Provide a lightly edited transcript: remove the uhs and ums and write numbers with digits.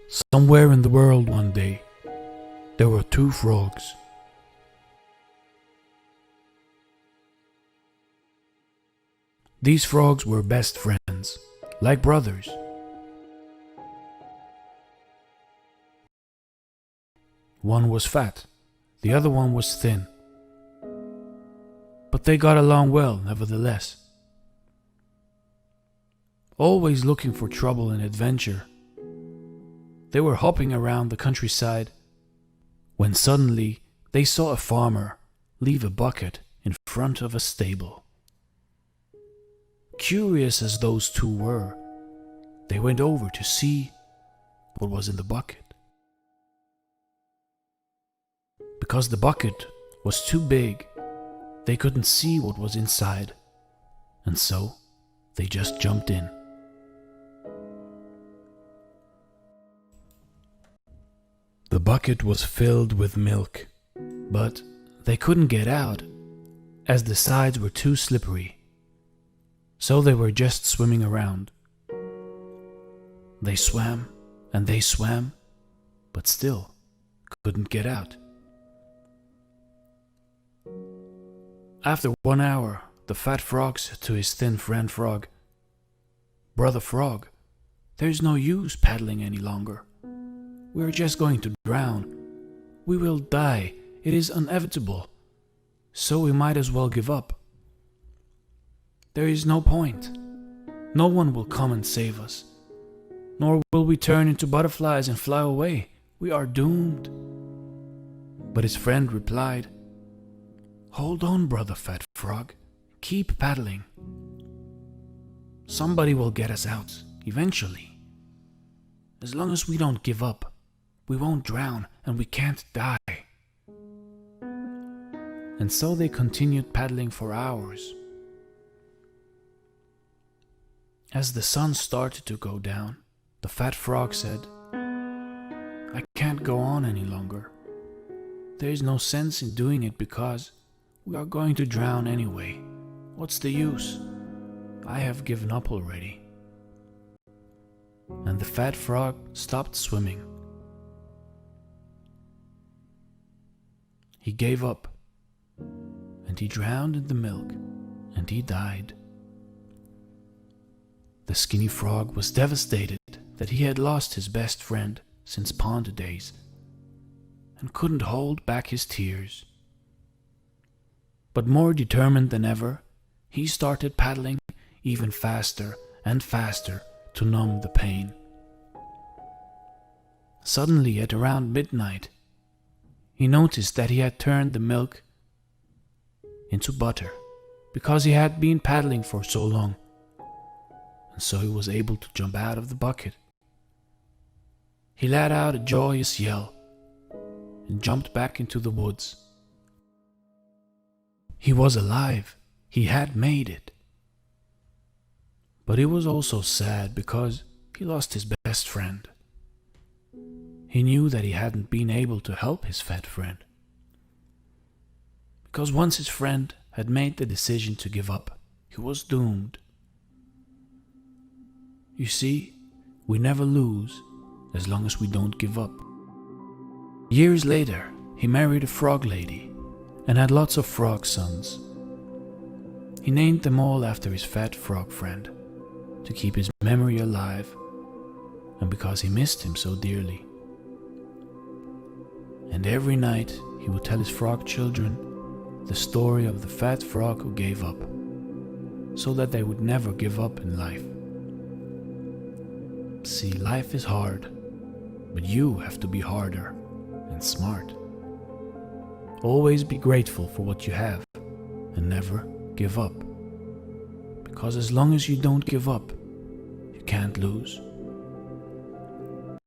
Somewhere in the world one day, there were two frogs. These frogs were best friends, like brothers. One was fat, the other one was thin. But they got along well, nevertheless. Always looking for trouble and adventure, they were hopping around the countryside when suddenly they saw a farmer leave a bucket in front of a stable. Curious as those two were, they went over to see what was in the bucket. Because the bucket was too big, they couldn't see what was inside, and so they just jumped in. The bucket was filled with milk, but they couldn't get out as the sides were too slippery, so they were just swimming around. They swam and they swam, but still couldn't get out. After 1 hour, the fat frog said to his thin friend Frog, "Brother Frog, there's no use paddling any longer. We're just going to drown. We will die. It is inevitable. So we might as well give up. There is no point. No one will come and save us. Nor will we turn into butterflies and fly away. We are doomed." But his friend replied, "Hold on, brother Fat Frog. Keep paddling. Somebody will get us out, eventually. As long as we don't give up, we won't drown and we can't die." And so they continued paddling for hours. As the sun started to go down, the fat frog said, "I can't go on any longer. There is no sense in doing it because we are going to drown anyway. What's the use? I have given up already." And the fat frog stopped swimming. He gave up, and he drowned in the milk, and he died. The skinny frog was devastated that he had lost his best friend since pond days, and couldn't hold back his tears. But more determined than ever, he started paddling even faster and faster to numb the pain. Suddenly, at around midnight, he noticed that he had turned the milk into butter because he had been paddling for so long, and so he was able to jump out of the bucket. He let out a joyous yell and jumped back into the woods. He was alive. He had made it. But he was also sad because he lost his best friend. He knew that he hadn't been able to help his fat friend. Because once his friend had made the decision to give up, he was doomed. You see, we never lose as long as we don't give up. Years later, he married a frog lady and had lots of frog sons. He named them all after his fat frog friend to keep his memory alive and because he missed him so dearly. And every night he would tell his frog children the story of the fat frog who gave up, so that they would never give up in life. See, life is hard, but you have to be harder and smart. Always be grateful for what you have and never give up. Because as long as you don't give up, you can't lose.